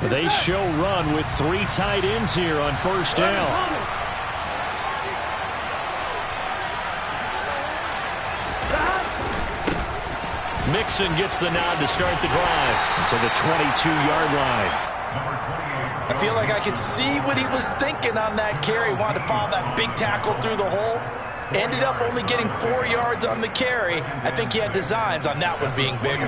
They show run with 3 tight ends here on first down. Mixon gets the nod to start the drive to the 22-yard line. I feel like I could see what he was thinking on that carry. Wanted to follow that big tackle through the hole. Ended up only getting 4 yards on the carry. I think he had designs on that one being bigger.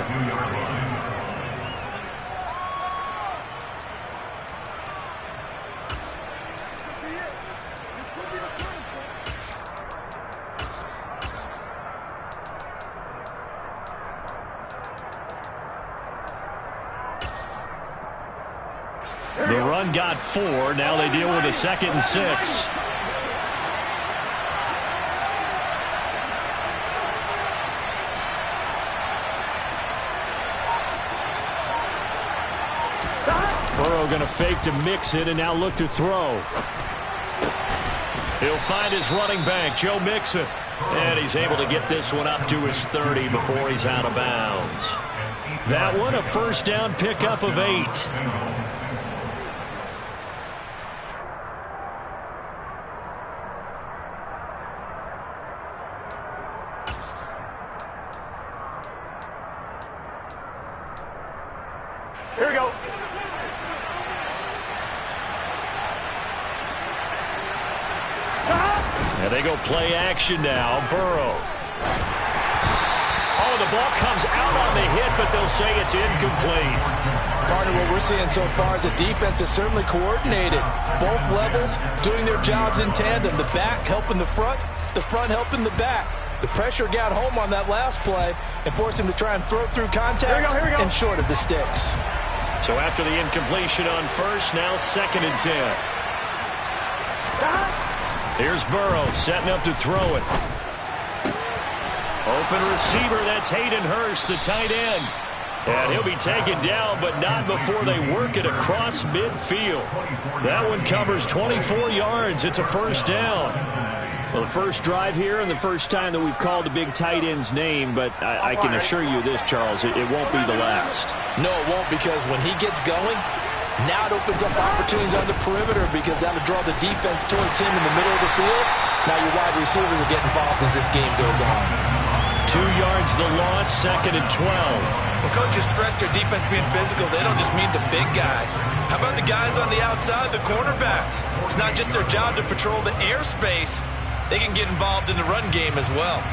The run got 4. Now they deal with a 2nd and 6. Burrow going to fake to Mixon and now look to throw. He'll find his running back, Joe Mixon. And he's able to get this one up to his 30 before he's out of bounds. That one a first down pickup of 8. Here we go. And they go play action now. Burrow. Oh, the ball comes out on the hit, but they'll say it's incomplete. Partner, what we're seeing so far is the defense is certainly coordinated. Both levels doing their jobs in tandem. The back helping the front helping the back. The pressure got home on that last play and forced him to try and throw through contact and short of the sticks. So after the incompletion on first, now 2nd and 10. Here's Burrow setting up to throw it. Open receiver, that's Hayden Hurst, the tight end. And he'll be taken down, but not before they work it across midfield. That one covers 24 yards. It's a first down. Well, the first drive here and the first time that we've called a big tight end's name, but I can assure you this, Charles, it won't be the last. No, it won't, because when he gets going, now it opens up opportunities on the perimeter because that'll draw the defense towards him in the middle of the field. Now your wide receivers will get involved as this game goes on. 2 yards the loss, 2nd and 12. When coaches stress their defense being physical, they don't just mean the big guys. How about the guys on the outside, the cornerbacks? It's not just their job to patrol the airspace. They can get involved in the run game as well.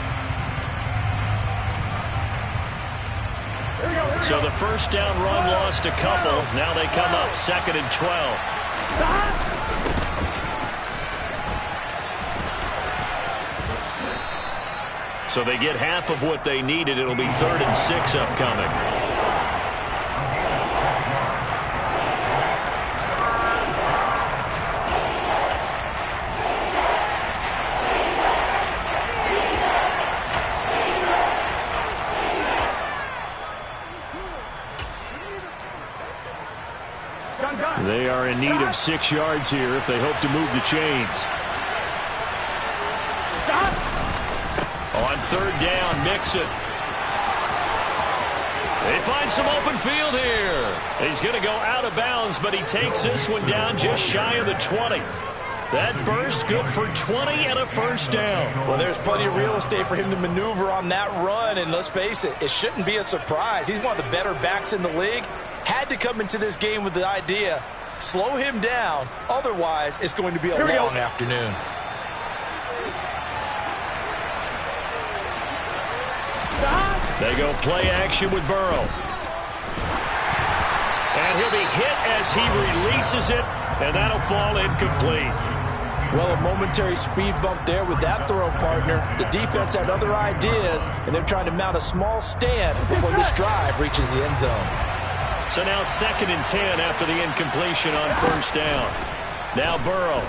So the first down run lost a couple. Now they come up 2nd and 12. So they get half of what they needed. It'll be 3rd and 6 upcoming. They are in need of 6 yards here if they hope to move the chains. On 3rd down, Mixon. They find some open field here. He's going to go out of bounds, but he takes this one down just shy of the 20. That burst good for 20 and a first down. Well, there's plenty of real estate for him to maneuver on that run, and let's face it, it shouldn't be a surprise. He's one of the better backs in the league. Had to come into this game with the idea, slow him down, otherwise it's going to be a long afternoon. They go play action with Burrow. And he'll be hit as he releases it, and that'll fall incomplete. Well, a momentary speed bump there with that throw, partner. The defense had other ideas, and they're trying to mount a small stand before this drive reaches the end zone. So now 2nd and 10 after the incompletion on first down. Now Burrow.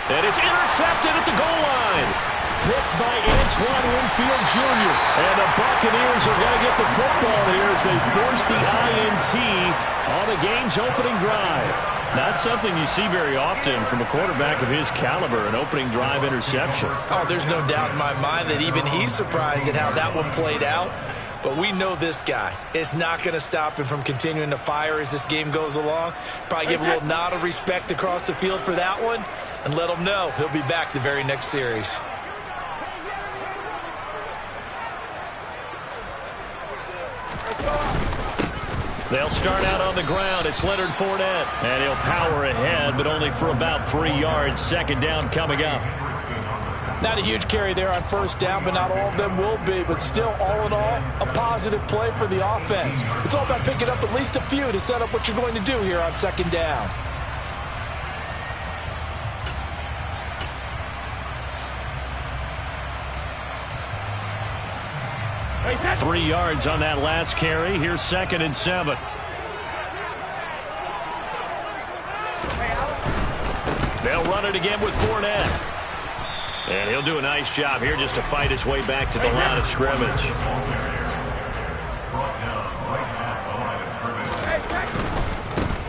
And it's intercepted at the goal line. Picked by Antoine Winfield Jr. And the Buccaneers are going to get the football here as they force the INT on the game's opening drive. Not something you see very often from a quarterback of his caliber, an opening drive interception. Oh, there's no doubt in my mind that even he's surprised at how that one played out. But we know this guy. It's not going to stop him from continuing to fire as this game goes along. Probably give a little nod of respect across the field for that one and let him know he'll be back the very next series. They'll start out on the ground. It's Leonard Fournette. And he'll power ahead, but only for about 3 yards. Second down coming up. Not a huge carry there on first down, but not all of them will be. But still, all in all, a positive play for the offense. It's all about picking up at least a few to set up what you're going to do here on second down. 3 yards on that last carry. Here's 2nd and 7. They'll run it again with Fournette. And he'll do a nice job here just to fight his way back to the line of scrimmage.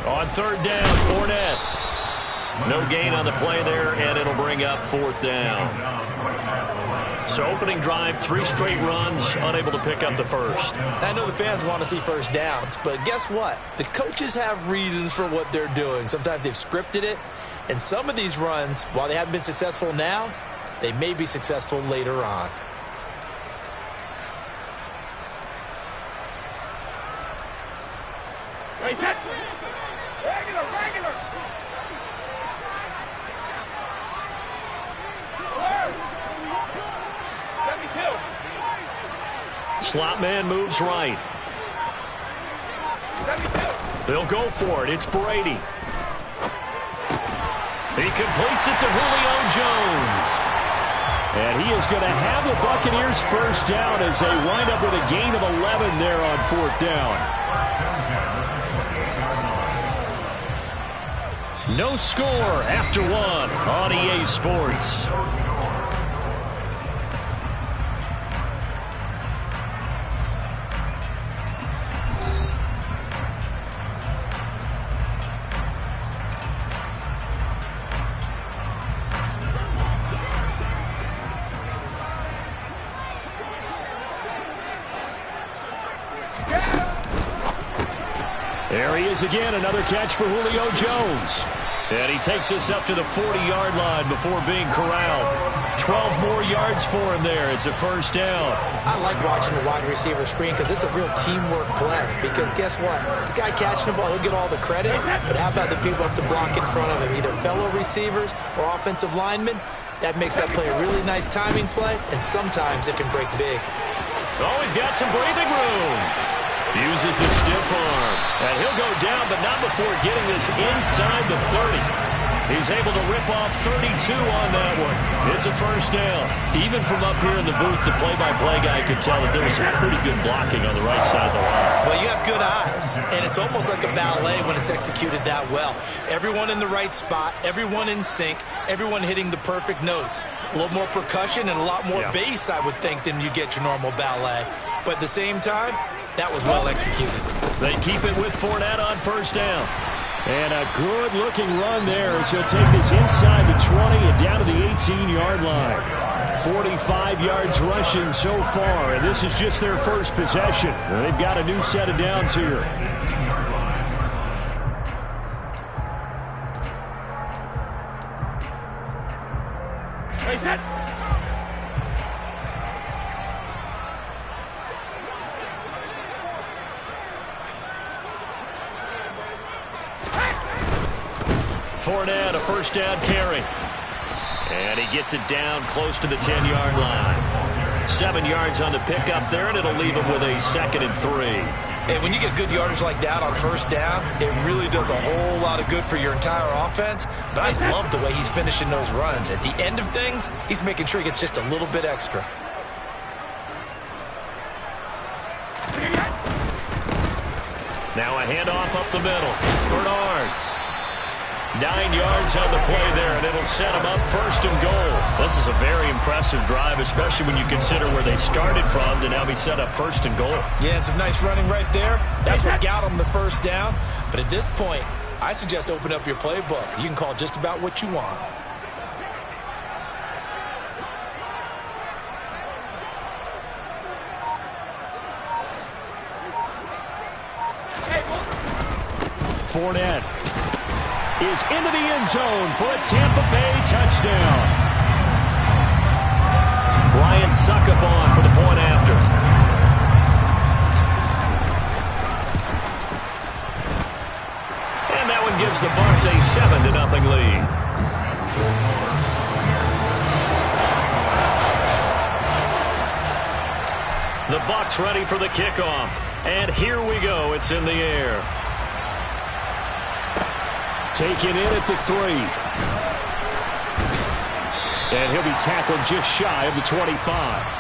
On third down, Fournette. No gain on the play there, and it'll bring up 4th down. So opening drive, 3 straight runs, unable to pick up the first. I know the fans want to see first downs, but guess what? The coaches have reasons for what they're doing. Sometimes they've scripted it, and some of these runs, while they haven't been successful now, they may be successful later on. Slot man moves right. They'll go for it. It's Brady. He completes it to Julio Jones. And he is going to have the Buccaneers first down as they wind up with a gain of 11 there on 4th down. No score after 1 on EA Sports. There he is again, another catch for Julio Jones. And he takes us up to the 40-yard line before being corralled. 12 more yards for him there. It's a first down. I like watching the wide receiver screen because it's a real teamwork play. Because guess what? The guy catching the ball, he'll get all the credit. But how about the people have to block in front of him, either fellow receivers or offensive linemen? That makes that play a really nice timing play, and sometimes it can break big. Oh, he's got some breathing room. Uses the stiff arm. And he'll go down, but not before getting this inside the 30. He's able to rip off 32 on that one. It's a first down. Even from up here in the booth, the play-by-play guy could tell that there was some pretty good blocking on the right side of the line. Well, you have good eyes, and it's almost like a ballet when it's executed that well. Everyone in the right spot, everyone in sync, everyone hitting the perfect notes. A little more percussion and a lot more bass, I would think, than you get your normal ballet. But at the same time, that was well executed. They keep it with Fournette on first down. And a good-looking run there as he'll take this inside the 20 and down to the 18-yard line. 45 yards rushing so far, and this is just their first possession. They've got a new set of downs here. Fournette, a first down carry. And he gets it down close to the 10-yard line. 7 yards on the pickup there, and it'll leave him with a 2nd and 3. And when you get good yardage like that on first down, it really does a whole lot of good for your entire offense. But I love the way he's finishing those runs. At the end of things, he's making sure he gets just a little bit extra. Now a handoff up the middle. Bernard. 9 yards on the play there, and it'll set them up 1st and goal. This is a very impressive drive, especially when you consider where they started from to now be set up 1st and goal. Yeah, and some nice running right there. That's what got them the first down. But at this point, I suggest open up your playbook. You can call just about what you want. Fournette is into the end zone for a Tampa Bay touchdown. Ryan Succop for the point after. And that one gives the Bucs a 7-0 lead. The Bucs ready for the kickoff. And here we go. It's in the air. Taken in at the 3. And he'll be tackled just shy of the 25.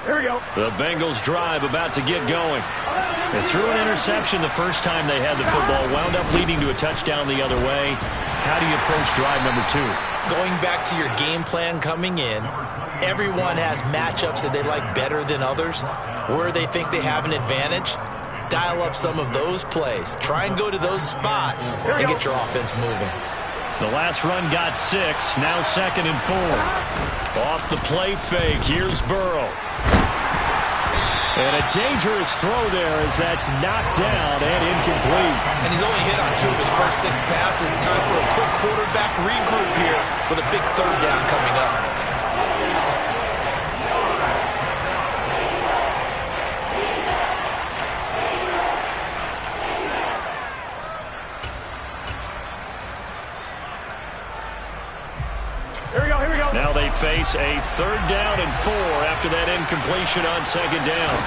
Here we go. The Bengals drive about to get going. They threw an interception the first time they had the football, wound up leading to a touchdown the other way. How do you approach drive number 2? Going back to your game plan coming in, everyone has matchups that they like better than others. Where they think they have an advantage, dial up some of those plays. Try and go to those spots and get your offense moving. The last run got 6, now 2nd and 4. Off the play fake, here's Burrow. And a dangerous throw there as that's knocked down and incomplete. And he's only hit on 2 of his first 6 passes. Time for a quick quarterback regroup here with a big 3rd down coming up. Now they face a 3rd down and 4 after that incompletion on 2nd down.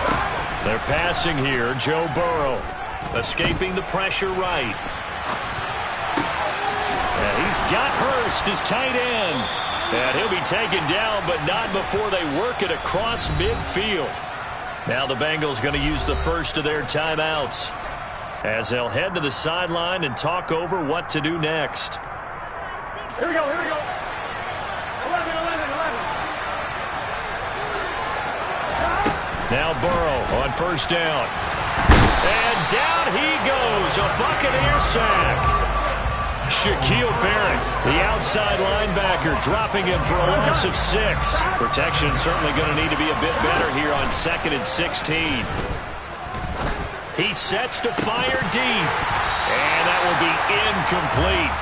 They're passing here. Joe Burrow escaping the pressure right. And he's got Hurst as tight end. And he'll be taken down, but not before they work it across midfield. Now the Bengals going to use the first of their timeouts as they'll head to the sideline and talk over what to do next. Here we go. Now Burrow on 1st down. And down he goes. A Buccaneer sack. Shaquille Barrett, the outside linebacker, dropping him for a loss of 6. Protection certainly going to need to be a bit better here on 2nd and 16. He sets to fire deep. And that will be incomplete.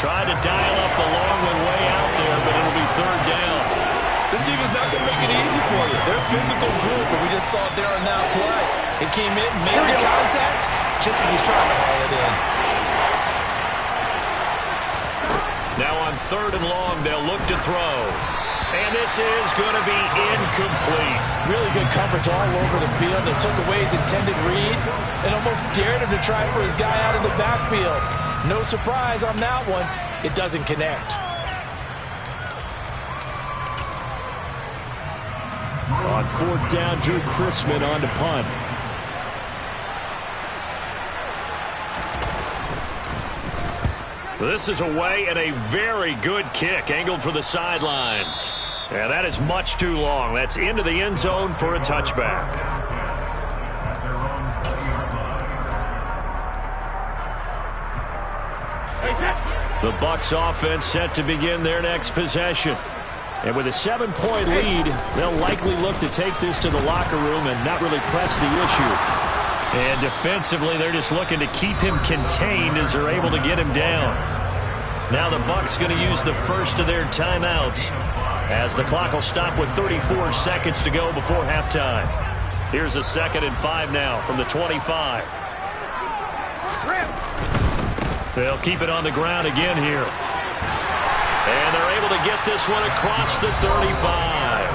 Tried to dial up the long one way out there, but it'll be 3rd down. This team is not going to make it easy for you. They're a physical group, and we just saw it there on that play. It came in, made the contact, just as he's trying to haul it in. Now on 3rd and long, they'll look to throw. And this is going to be incomplete. Really good coverage all over the field. It took away his intended read and almost dared him to try for his guy out of the backfield. No surprise on that one. It doesn't connect. On 4th down, Drew Chrisman on to punt. This is away and a very good kick angled for the sidelines. And that is much too long. That's into the end zone for a touchback. The Bucs offense set to begin their next possession. And with a 7-point lead, they'll likely look to take this to the locker room and not really press the issue. And defensively, they're just looking to keep him contained as they're able to get him down. Now the Bucs going to use the first of their timeouts as the clock will stop with 34 seconds to go before halftime. Here's a 2nd and 5 now from the 25. They'll keep it on the ground again here. And they're able to get this one across the 35.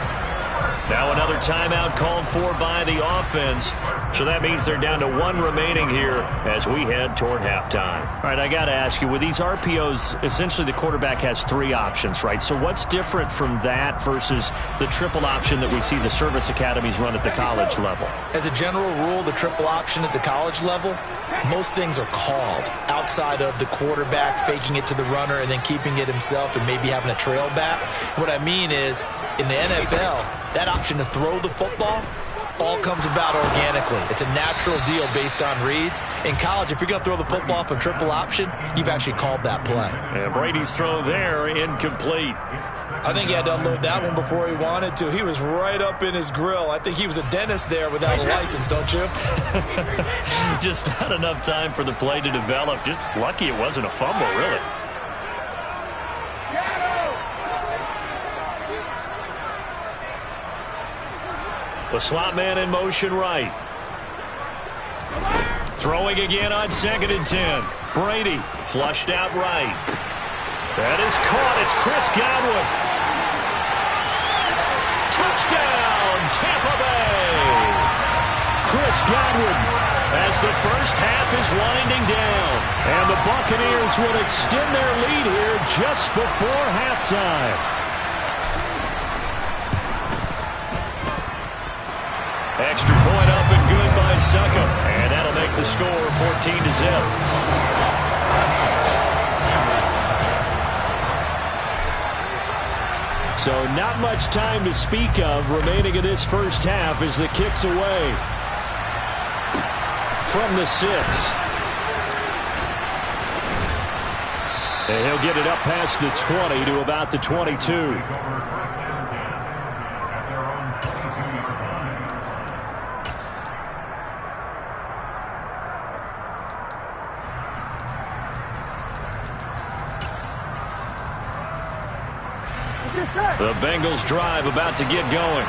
Now another timeout called for by the offense. So that means they're down to 1 remaining here as we head toward halftime. All right, I got to ask you, with these RPOs, essentially the quarterback has 3 options, right? So what's different from that versus the triple option that we see the service academies run at the college level? As a general rule, the triple option at the college level, most things are called outside of the quarterback faking it to the runner and then keeping it himself and maybe having a trail back. What I mean is, in the NFL, that option to throw the football all comes about organically. It's a natural deal based on reads. In college, if you're going to throw the football off a triple option, you've actually called that play. And Brady's throw there, incomplete. I think he had to unload that one before he wanted to. He was right up in his grill. I think he was a dentist there without a license, don't you? Just not enough time for the play to develop. Just lucky it wasn't a fumble, really. The slot man in motion right. Throwing again on 2nd and 10. Brady flushed out right. That is caught. It's Chris Godwin. Touchdown, Tampa Bay. Chris Godwin as the first half is winding down. And the Buccaneers will extend their lead here just before halftime. Extra point up and good by Suckup. And that'll make the score 14-0. So not much time to speak of remaining in this first half as the kick's away from the 6. And he'll get it up past the 20 to about the 22. The Bengals drive about to get going.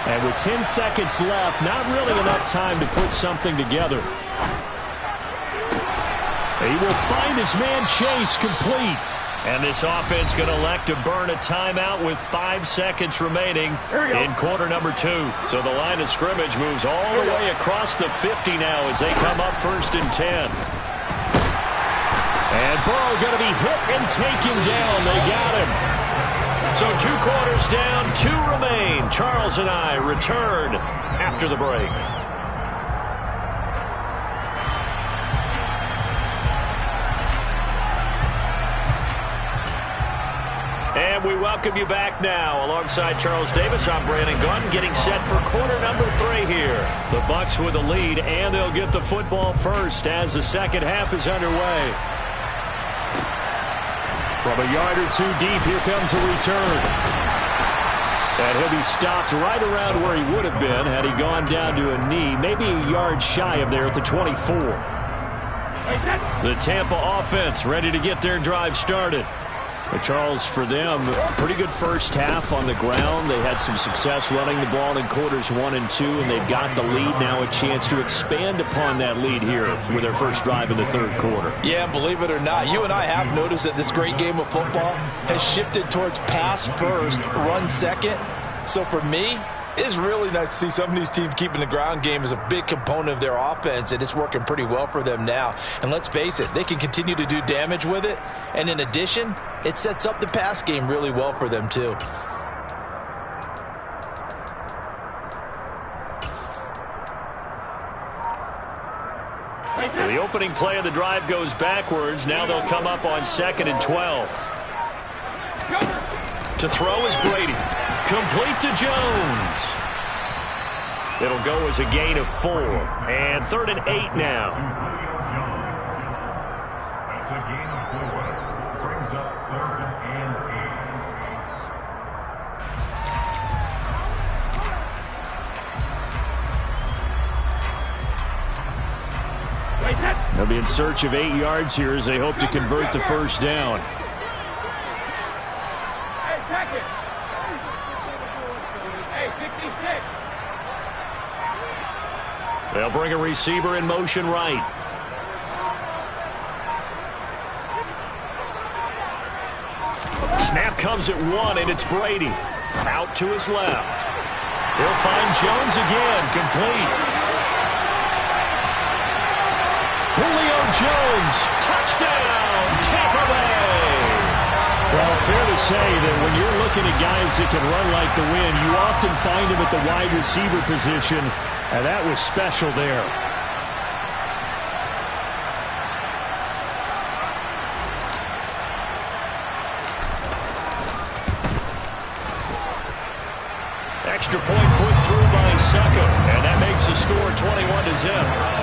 And with 10 seconds left, not really enough time to put something together. He will find his man Chase complete. And this offense going to elect to burn a timeout with 5 seconds remaining in quarter number 2. So the line of scrimmage moves all the way across the 50 now as they come up 1st and 10. And Burrow going to be hit and taken down. They got him. So 2 quarters down, 2 remain. Charles and I return after the break. And we welcome you back now. Alongside Charles Davis, I'm Brandon Gunn, getting set for quarter number 3 here. The Bucs with the lead, and they'll get the football first as the second half is underway. From a yard or 2 deep, here comes a return. And he'll be stopped right around where he would have been had he gone down to a knee, maybe a yard shy of there at the 24. The Tampa offense ready to get their drive started. But Charles, for them, pretty good first half on the ground. They had some success running the ball in quarters 1 and 2, and they've got the lead now, a chance to expand upon that lead here with their first drive in the 3rd quarter. Yeah, believe it or not, you and I have noticed that this great game of football has shifted towards pass first, run second. So for me, it's really nice to see some of these teams keeping the ground game as a big component of their offense, and it's working pretty well for them now. And let's face it, they can continue to do damage with it. And in addition, it sets up the pass game really well for them too. So the opening play of the drive goes backwards. Now they'll come up on 2nd and 12. To throw is Brady. Complete to Jones. It'll go as a gain of 4. And 3rd and 8 now. That's a gain of 4. Brings up 3rd and 8. They'll be in search of 8 yards here as they hope to convert the first down. They'll bring a receiver in motion right. Snap comes at 1, and it's Brady. Out to his left. He'll find Jones again, complete. Julio Jones, touchdown, Tampa Bay. Well, fair to say that when you're looking at guys that can run like the wind, you often find them at the wide receiver position, and that was special there. Extra point put through by Succa, and that makes the score 21-0.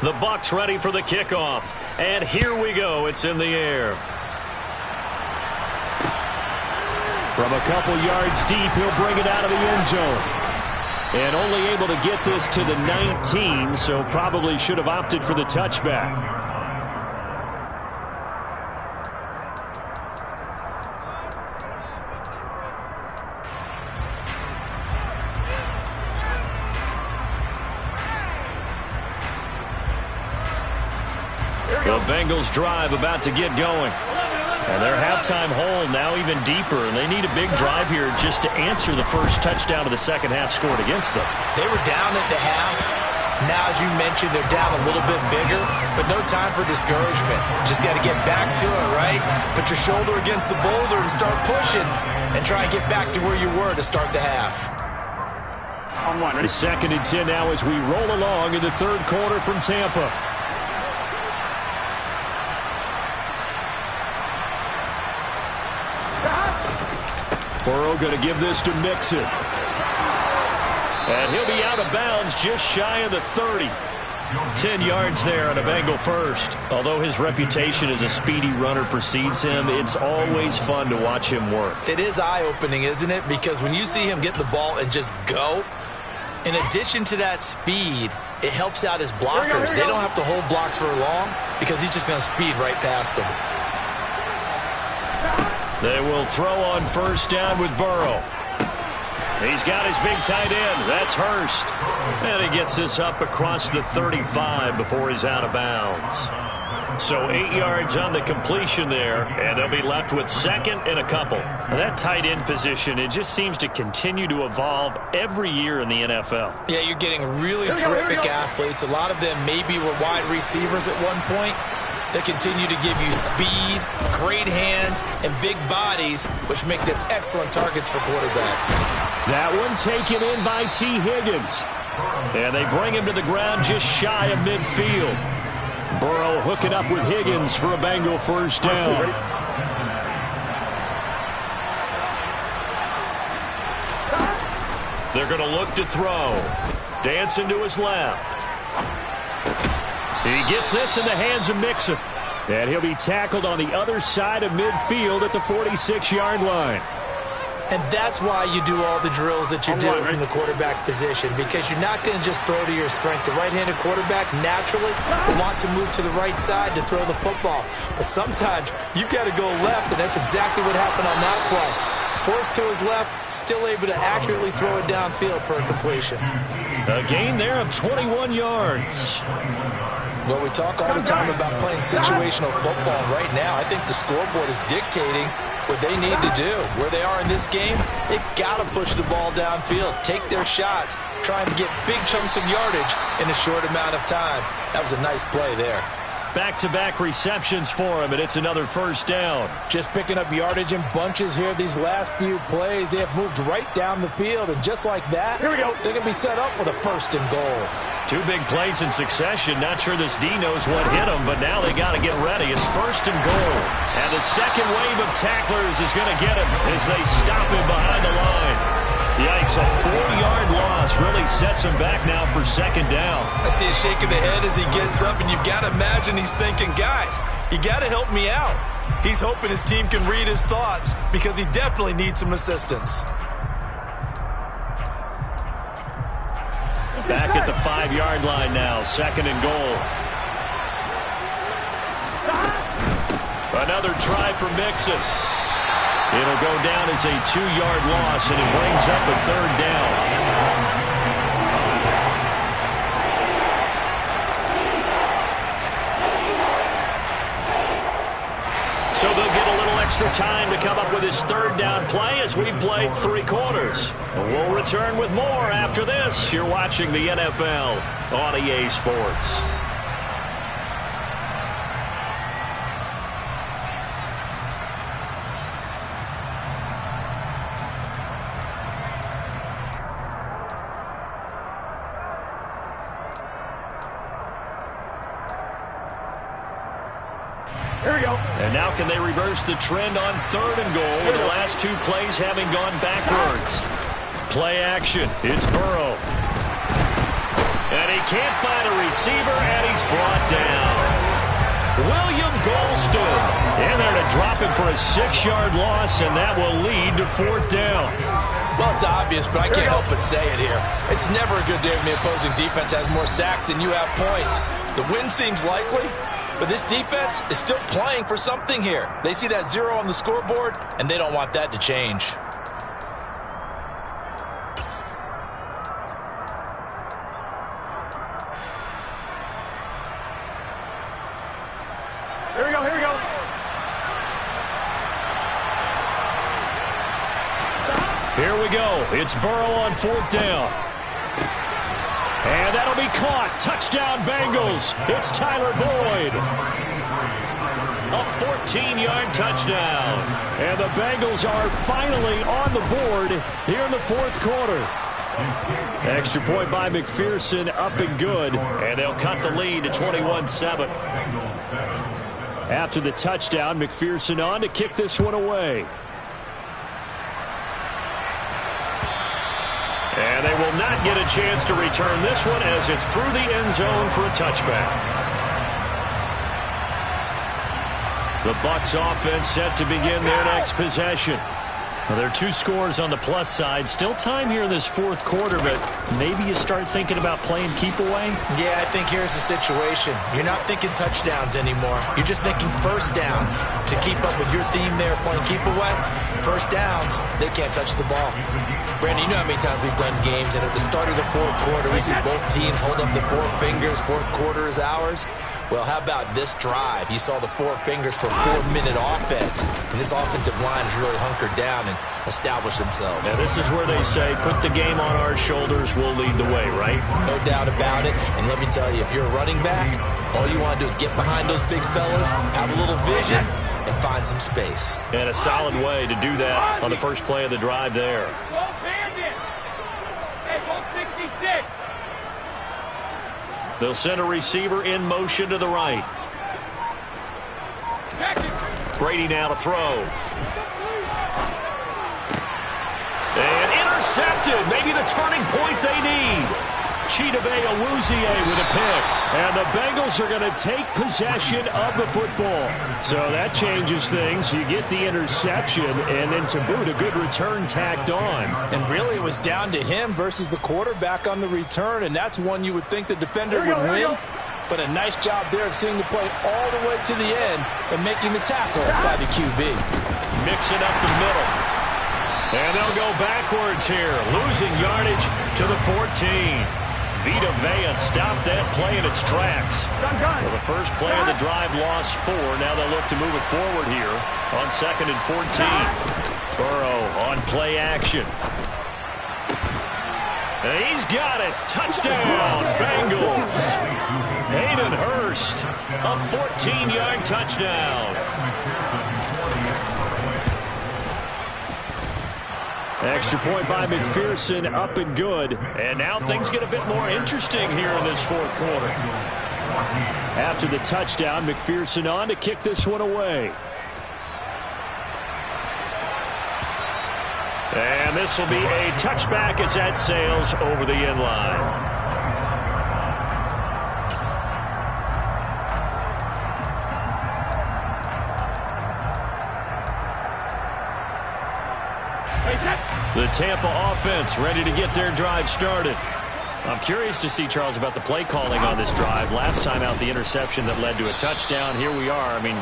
The Bucs ready for the kickoff. And here we go. It's in the air. From a couple yards deep, he'll bring it out of the end zone. And only able to get this to the 19, so probably should have opted for the touchback. The Bengals drive about to get going. And their halftime hole now even deeper, and they need a big drive here just to answer the first touchdown of the second half scored against them. They were down at the half. Now, as you mentioned, they're down a little bit bigger, but no time for discouragement. Just got to get back to it, right? Put your shoulder against the boulder and start pushing and try and get back to where you were to start the half. The 2nd and 10 now as we roll along in the third quarter from Tampa. Burrow going to give this to Mixon. And he'll be out of bounds just shy of the 30. 10 yards there on a Bengal first. Although his reputation as a speedy runner precedes him, it's always fun to watch him work. It is eye-opening, isn't it? Because when you see him get the ball and just go, in addition to that speed, it helps out his blockers. They don't have to hold blocks for long because he's just going to speed right past them. They will throw on first down with Burrow. He's got his big tight end. That's Hurst. And he gets this up across the 35 before he's out of bounds. So 8 yards on the completion there, and they'll be left with second and a couple. Now that tight end position, it just seems to continue to evolve every year in the NFL. Yeah, you're getting really terrific athletes. A lot of them maybe were wide receivers at one point. They continue to give you speed, great hands, and big bodies, which make them excellent targets for quarterbacks. That one taken in by T. Higgins. And they bring him to the ground just shy of midfield. Burrow hooking up with Higgins for a Bengal first down. They're going to look to throw. Dancing to his left. He gets this in the hands of Mixon. And he'll be tackled on the other side of midfield at the 46-yard line. And that's why you do all the drills that you do from the quarterback position, because you're not going to just throw to your strength. The right-handed quarterback naturally will want to move to the right side to throw the football. But sometimes you've got to go left, and that's exactly what happened on that play. Forced to his left, still able to accurately throw it downfield for a completion. A gain there of 21 yards. Well, we talk all the time about playing situational football. Right now, I think the scoreboard is dictating what they need to do. Where they are in this game, they've got to push the ball downfield, take their shots, try and get big chunks of yardage in a short amount of time. That was a nice play there. Back-to-back receptions for him, and it's another first down. Just picking up yardage in bunches here these last few plays. They have moved right down the field, and just like that, here we go. They're going to be set up with a first and goal. Two big plays in succession. Not sure this D knows what hit him, but now they got to get ready. It's first and goal. And the second wave of tacklers is going to get him as they stop him behind the line. Yikes, a 4-yard loss really sets him back now for second down. I see a shake of the head as he gets up, and you've got to imagine he's thinking, guys, you got to help me out. He's hoping his team can read his thoughts because he definitely needs some assistance. Back at the 5-yard line now, second and goal. Another try for Mixon. It'll go down as a 2-yard loss, and it brings up a third down. So they'll get a little extra time to come up with his third down play as we've played 3 quarters. We'll return with more after this. You're watching the NFL on EA Sports. Here we go. And now can they reverse the trend on 3rd and goal with the last 2 plays having gone backwards? Play action. It's Burrow. And he can't find a receiver, and he's brought down. William Golston in there to drop him for a 6-yard loss, and that will lead to 4th down. Well, it's obvious, but I can't help but say it here. It's never a good day when the opposing defense has more sacks than you have points. The win seems likely, but this defense is still playing for something here. They see that 0 on the scoreboard, and they don't want that to change. Here we go. Here we go. Here we go. It's Burrow on 4th down. And that'll be caught. Touchdown, Bengals. It's Tyler Boyd. A 14-yard touchdown. And the Bengals are finally on the board here in the 4th quarter. Extra point by McPherson, up and good. And they'll cut the lead to 21-7. After the touchdown, McPherson on to kick this one away. And they will not get a chance to return this one as it's through the end zone for a touchback. The Bucs offense set to begin their next possession. Well, there are 2 scores on the plus side. Still time here in this 4th quarter, but maybe you start thinking about playing keep away? Yeah, I think here's the situation. You're not thinking touchdowns anymore. You're just thinking first downs. To keep up with your theme there, playing keep away, first downs, they can't touch the ball. Brandon, you know how many times we've done games, and at the start of the 4th quarter, we see both teams hold up the 4 fingers, 4th quarter is ours. Well, how about this drive? You saw the 4 fingers for 4-minute offense, and this offensive line has really hunkered down and established themselves. Now, this is where they say, put the game on our shoulders, we'll lead the way, right? No doubt about it, and let me tell you, if you're a running back, all you want to do is get behind those big fellas, have a little vision, and find some space. And a solid way to do that on the first play of the drive there. They'll send a receiver in motion to the right. Brady now to throw. And intercepted. Maybe the turning point they need. Chidobe Awuzie with a pick. And the Bengals are going to take possession of the football. So that changes things. You get the interception, and then to boot, a good return tacked on. And really, it was down to him versus the quarterback on the return, and that's one you would think the defender would win. But a nice job there of seeing the play all the way to the end and making the tackle by the QB. Mixing up the middle. And they'll go backwards here, losing yardage to the 14. Vita Vea stopped that play in its tracks. Well, the first play of the drive lost 4. Now they'll look to move it forward here on 2nd and 14. Burrow on play action. And he's got it. Touchdown, Bengals. Hayden Hurst, a 14-yard touchdown. Extra point by McPherson, up and good. And now things get a bit more interesting here in this 4th quarter. After the touchdown, McPherson on to kick this one away. And this will be a touchback as that sails over the end line. The Tampa offense ready to get their drive started. I'm curious to see, Charles, about the play calling on this drive. Last time out, the interception that led to a touchdown. Here we are. I mean,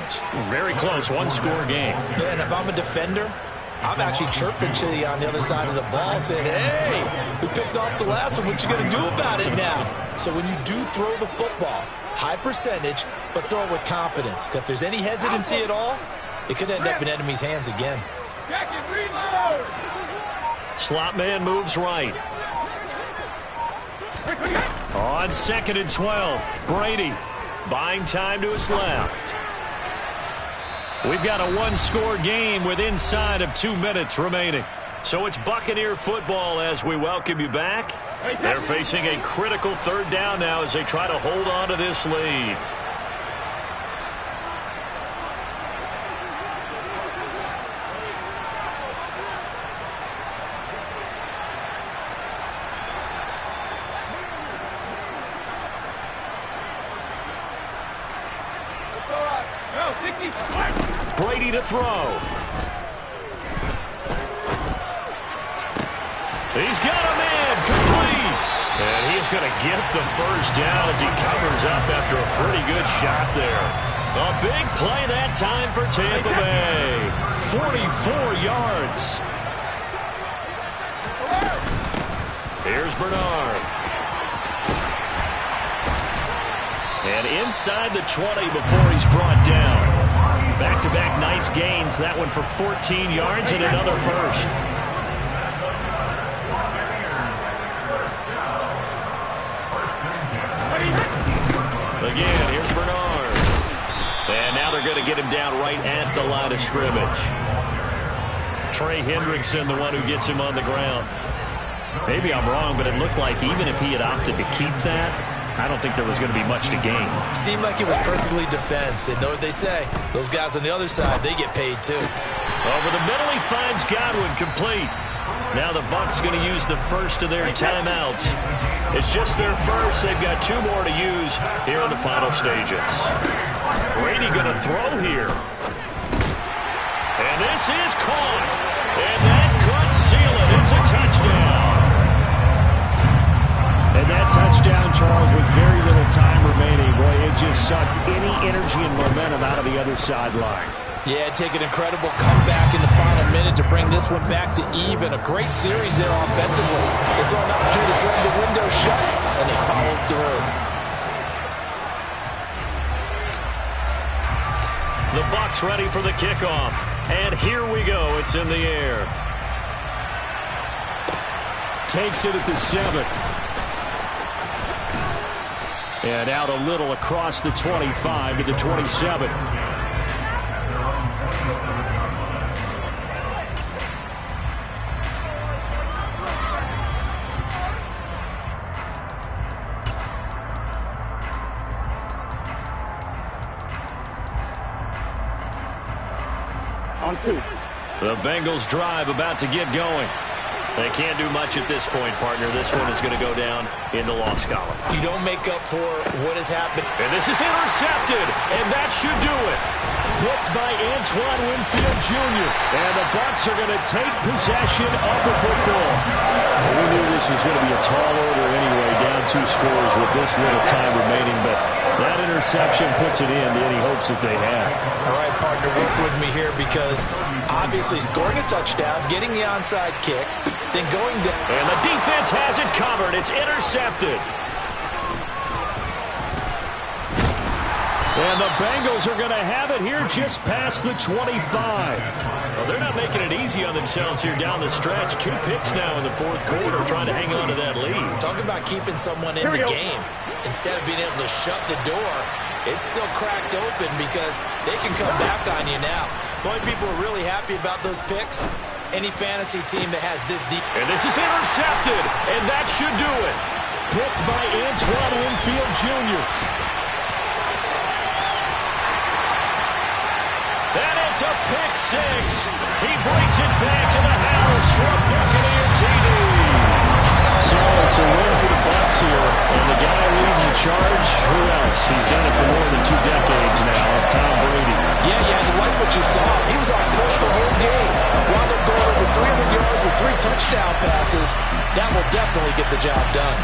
very close, one-score game. Yeah, and if I'm a defender, I'm actually chirping to you on the other side of the ball, saying, hey, we picked off the last one. What you going to do about it now? So when you do throw the football, high percentage, but throw it with confidence. Because if there's any hesitancy at all, it could end up in enemy's hands again. Slot man moves right. On 2nd and 12, Brady buying time to his left. We've got a one-score game with inside of 2 minutes remaining. So it's Buccaneer football as we welcome you back. They're facing a critical 3rd down now as they try to hold on to this lead. Brady to throw. He's got a man complete. And he's going to get the 1st down as he covers up after a pretty good shot there. A big play that time for Tampa Bay. 44 yards. Here's Bernard. And inside the 20 before he's brought down. Back-to-back nice gains. That one for 14 yards and another 1st. Again, here's Bernard. And now they're going to get him down right at the line of scrimmage. Trey Hendrickson, the one who gets him on the ground. Maybe I'm wrong, but it looked like even if he had opted to keep that, I don't think there was going to be much to gain. Seemed like it was perfectly defense. And know what they say? Those guys on the other side, they get paid too. Over the middle, he finds Godwin complete. Now the Bucs going to use the first of their timeouts. It's just their first. They've got 2 more to use here in the final stages. Brady going to throw here. And this is caught. And that could seal it. It's a touchdown. And that touchdown, Charles, with very little time remaining, boy, it just sucked any energy and momentum out of the other sideline. Yeah, take an incredible comeback in the final minute to bring this one back to even. A great series there offensively. It's an opportunity to slam the window shut, and they followed through. The Bucs ready for the kickoff. And here we go. It's in the air. Takes it at the 7. And out a little across the 25 to the 27. On 2. The Bengals drive about to get going. They can't do much at this point, partner. This one is going to go down in the loss column. You don't make up for what has happened. And this is intercepted, and that should do it. Picked by Antoine Winfield Jr. And the Bucs are going to take possession of the football. We knew this was going to be a tall order anyway, down 2 scores with this little time remaining, but that interception puts it in any hopes that they had. All right, partner, work with me here because obviously scoring a touchdown, getting the onside kick, then going down. And the defense has it covered. It's intercepted. And the Bengals are going to have it here just past the 25. Well, they're not making it easy on themselves here down the stretch. 2 picks now in the 4th quarter trying to hang on to that lead. Talk about keeping someone in the game. Instead of being able to shut the door, it's still cracked open because they can come back on you now. The only people are really happy about those picks, any fantasy team that has this deep. And this is intercepted, and that should do it. Picked by Antoine Winfield Jr. And it's a pick 6. He brings it back to the house for a Buccaneer TD. So it's a win for the Bucs here. And the guy leading the charge, who else? He's done it for more than 2 decades now, Tom Brady. Yeah, you had to like what you saw. He was on point the whole game. Wound up going over 300 yards with 3 touchdown passes. That will definitely get the job done.